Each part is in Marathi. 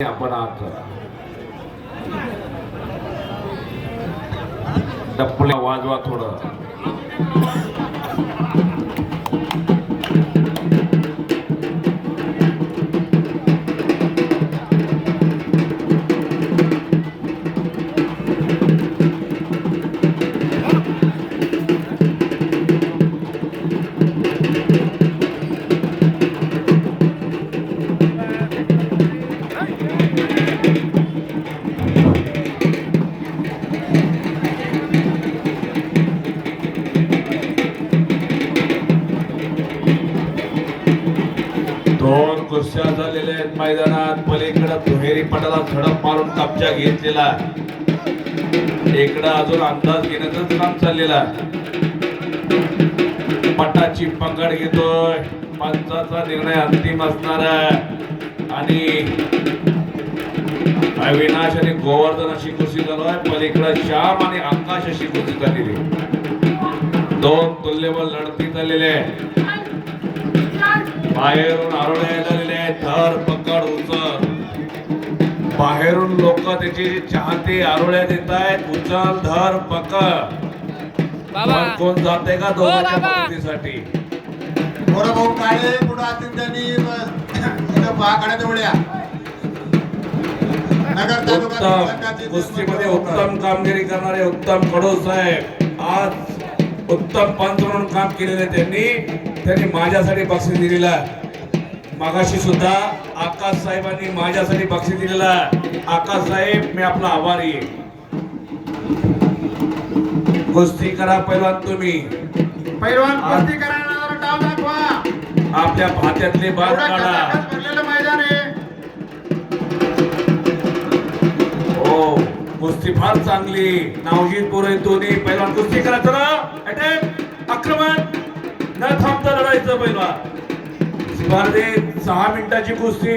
आपण आत टप्पले वाजवा थोडं. दोन कुस्त्या झालेल्या आहेत मैदानात. पलीकडे दुहेरी पटाला झडप मारून कब्जा घेतलेला, इकडं अजून अंदाज घेण्याचं काम चाललेलं आहे. पटाची पकड घेतोय, पंचाचा निर्णय अंतिम असणार आहे. आणि अविनाश आणि गोवर्धन अशी कुस्ती चालू आहे. पलीकडे श्याम आणि आकाश अशी कुस्ती झालेली. दोन तुल्यबल लढती झालेले आहे. बाहेरून आरोळे आलेले आहेत. धर पकड उचल. बाहेरून लोक त्याचे चाहते आरोळ्या देत आहेत. उचल धर पकड. कोण जाते का दोघांच्या मदतीसाठी? थोडं भाऊ काळे पुढे असतील त्यांनी उत्तम कुस्तीमध्ये उत्तम कामगिरी करणारे उत्तम कडू साहेब आज उत्तम पंच म्हणून काम केलेले त्यांनी माझ्यासाठी बक्षीस दिलेला. मागाशी सुद्धा आकाश साहेबांनी माझ्यासाठी बक्षीस दिलेला. आकाश साहेब मी आपला आभारी आहे. कुस्ती करा पैलवान, तुम्ही पैलवान कुस्ती करा, डाव दाखवा. आपल्या भात्यातले बाल काढा. मैदान आहे. हो, कुस्ती फार चांगली. नावजीत पुरे दोन्ही पैलवान कुस्ती करा. चला अटॅक, आक्रमण, न थांबता लढायचं पैलवान. स्पर्धेत 6 मिनिटाची कुस्ती,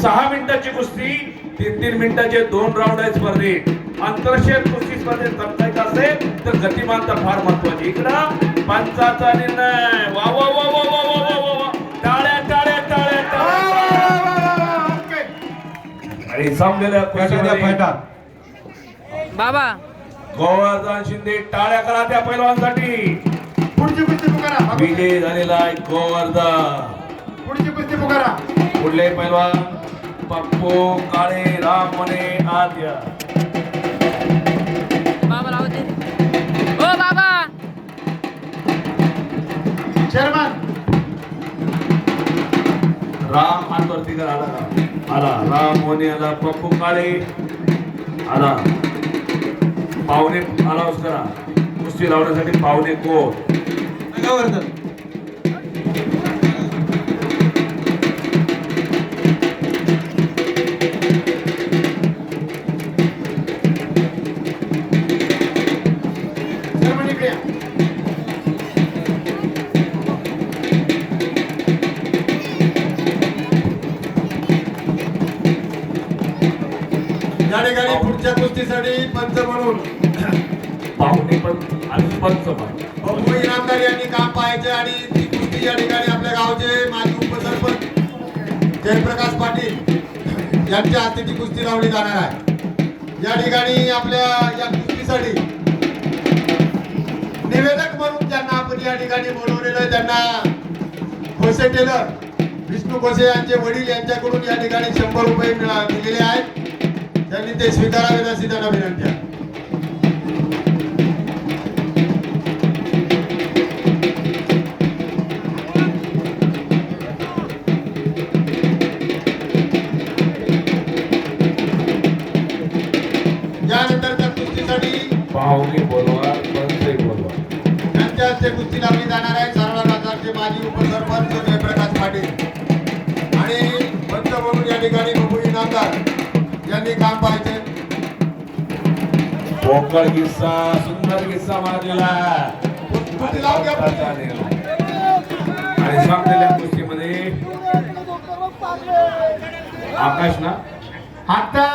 6 मिनिटाची कुस्ती, 3-3 मिनिटाचे 2 राऊंड आहेत स्पर्धेत. आंतरराष्ट्रीय कुस्ती स्पर्धेत जमतायचं असेल तर गतिमानता फार महत्वाची. इकडं पंचाचा निर्णय. वा वा वा वा वा वा वा वा. टाळ्या टाळ्या टाळ्या टाळ्या. आणि संपलेल्या बाबा गोवर्धन शिंदे, टाळ्या करा त्या पैलवानसाठी. पुढची कुस्ती पुकारा. विजय झालेला आहे गोवर्धन. पुढची कुस्ती पुकारा. पुढले पैलवान पप्पू काळे, राम मने आद्य. बाबा लावते. ओ बाबा चेअरमन राम हातवरती कर. आला राम मने आला. पप्पू काळे आला. पाहुणे अनाउन्स करा. कुस्ती लावण्यासाठी पाहुणे कोण? गोवर्धन या ठिकाणी पुढच्या कुस्तीसाठी पंच म्हणून पाहुणे पण आणि पंच पण बबू इनामदार यांनी काम पाहायचे. आणि ती कुस्ती या ठिकाणी आपल्या गावचे माजी उपसरपंच जयप्रकाश पाटील यांच्या हस्ते ती कुस्ती लावली जाणार आहे. या ठिकाणी आपल्या या कुस्तीसाठी निवेदक म्हणून ज्यांना आपण या ठिकाणी बोलवलेलं आहे त्यांना खोसे टेलर विष्णू खोसे यांचे वडील यांच्याकडून या ठिकाणी 100 रुपये दिलेले आहेत. त्यांनी ते स्वीकारावेत अशी त्यांना विनंती आहे. यानंतर त्या कुस्तीसाठी पाहुणे बोलवा, पंचही बोलवा. त्यांच्या हस्ते कुस्ती लावली जाणार आहे. सारळा बाजारचे माजी उपसरपंच जयप्रकाश पाटील आणि पंच म्हणून या ठिकाणी बबू इनामदार यांनी काम पाहायचे. पोकळ किस्सा, सुंदर किस्सा मारलेला. कुस्ती लावून घ्या. आणि संपलेल्या कुस्तीमध्ये आकाश ना आता